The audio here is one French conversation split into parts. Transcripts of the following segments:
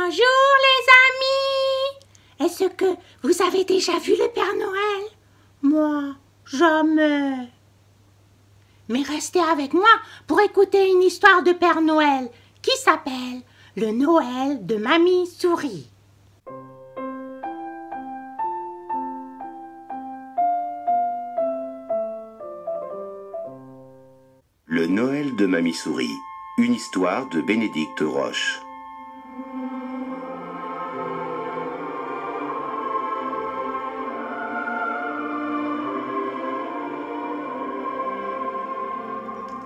Bonjour les amis! Est-ce que vous avez déjà vu le Père Noël? Moi, jamais. Mais restez avec moi pour écouter une histoire de Père Noël qui s'appelle Le Noël de Mamie Souris. Le Noël de Mamie Souris, une histoire de Bénédicte Roche.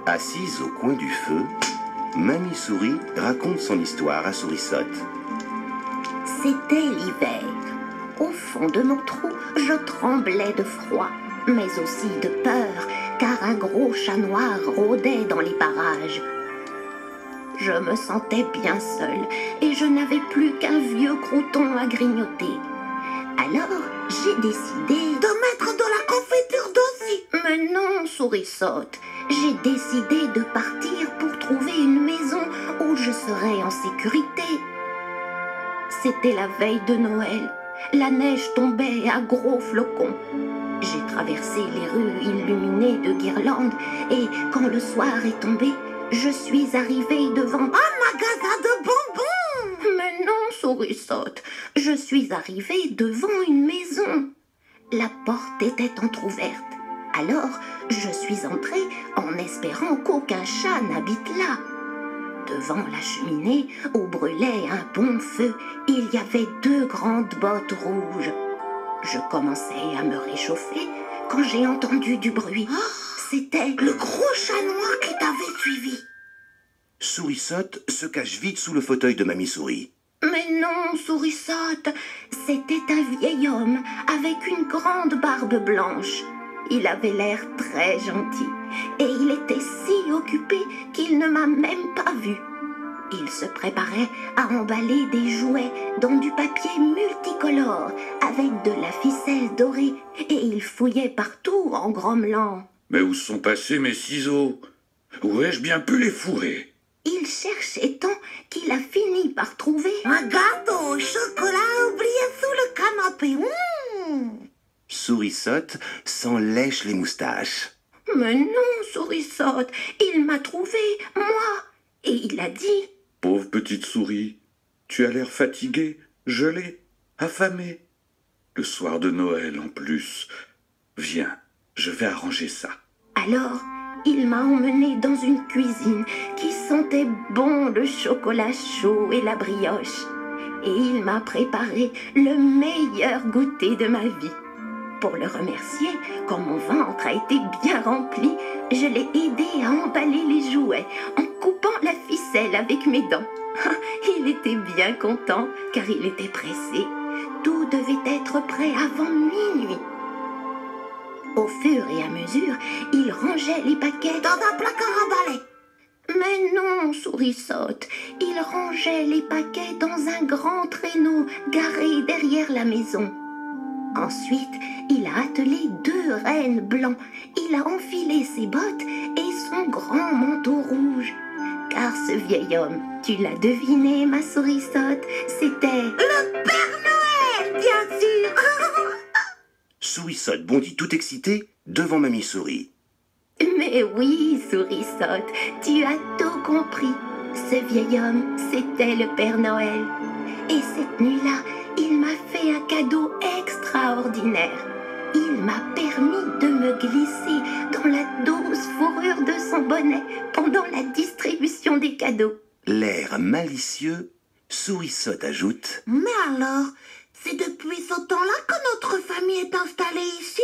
Assise au coin du feu, Mamie Souris raconte son histoire à Sourissotte. C'était l'hiver. Au fond de mon trou, je tremblais de froid, mais aussi de peur, car un gros chat noir rôdait dans les parages. Je me sentais bien seule et je n'avais plus qu'un vieux crouton à grignoter. Alors, j'ai décidé de mettre de la confiture dessus. Mais non, Sourissotte, j'ai décidé de partir pour trouver une maison où je serais en sécurité. C'était la veille de Noël. La neige tombait à gros flocons. J'ai traversé les rues illuminées de guirlandes et quand le soir est tombé, je suis arrivée devant un magasin de bonbons. Mais non, Sourissotte, je suis arrivée devant une maison. La porte était entr'ouverte. Alors, je suis entrée en espérant qu'aucun chat n'habite là. Devant la cheminée, où brûlait un bon feu, il y avait 2 grandes bottes rouges. Je commençais à me réchauffer quand j'ai entendu du bruit. C'était le gros chat noir qui t'avait suivi. Sourissotte se cache vite sous le fauteuil de Mamie Souris. Mais non, Sourissotte, c'était un vieil homme avec une grande barbe blanche. Il avait l'air très gentil et il était si occupé qu'il ne m'a même pas vue. Il se préparait à emballer des jouets dans du papier multicolore avec de la ficelle dorée et il fouillait partout en grommelant. Mais où sont passés mes ciseaux? Où ai-je bien pu les fourrer? Il cherchait tant qu'il a fini par trouver un gâteau au chocolat oublié sous le canapé. Sourissotte s'en lèche les moustaches. Mais non, Sourissotte, il m'a trouvé, moi, et il a dit... Pauvre petite souris, tu as l'air fatiguée, gelée, affamée. Le soir de Noël en plus. Viens, je vais arranger ça. Alors, il m'a emmenée dans une cuisine qui sentait bon le chocolat chaud et la brioche. Et il m'a préparé le meilleur goûter de ma vie. Pour le remercier, quand mon ventre a été bien rempli, je l'ai aidé à emballer les jouets en coupant la ficelle avec mes dents. Il était bien content car il était pressé. Tout devait être prêt avant minuit. Au fur et à mesure, il rangeait les paquets dans un placard à balai. Mais non, Sourissotte, il rangeait les paquets dans un grand traîneau garé derrière la maison. Ensuite, il a attelé 2 rennes blancs. Il a enfilé ses bottes et son grand manteau rouge. Car ce vieil homme, tu l'as deviné, ma Sourissotte, c'était... le Père Noël, bien sûr. Sourissotte bondit tout excitée devant Mamie Souris. Mais oui, Sourissotte, tu as tout compris. Ce vieil homme, c'était le Père Noël. Et cette nuit-là, il m'a fait un cadeau extraordinaire. Il m'a permis de me glisser dans la douce fourrure de son bonnet pendant la distribution des cadeaux. L'air malicieux, Sourissotte ajoute: Mais alors, c'est depuis ce temps-là que notre famille est installée ici?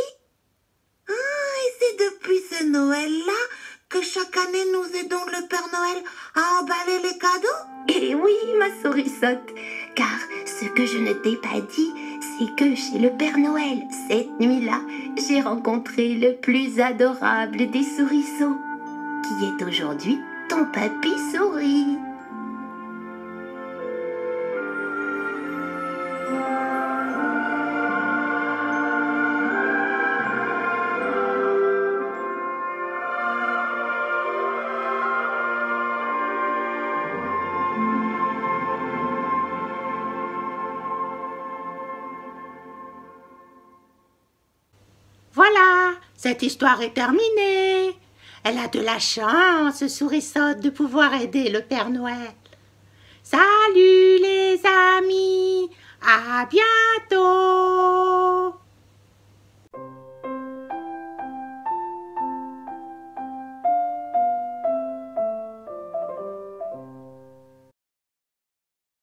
Et c'est depuis ce Noël-là que chaque année nous aidons le Père Noël à emballer les cadeaux? Eh oui, ma Sourissotte, car ce que je ne t'ai pas dit, c'est que chez le Père Noël, cette nuit-là, j'ai rencontré le plus adorable des souriceaux, qui est aujourd'hui ton papy souris. Cette histoire est terminée. Elle a de la chance, Sourisotte, de pouvoir aider le Père Noël. Salut!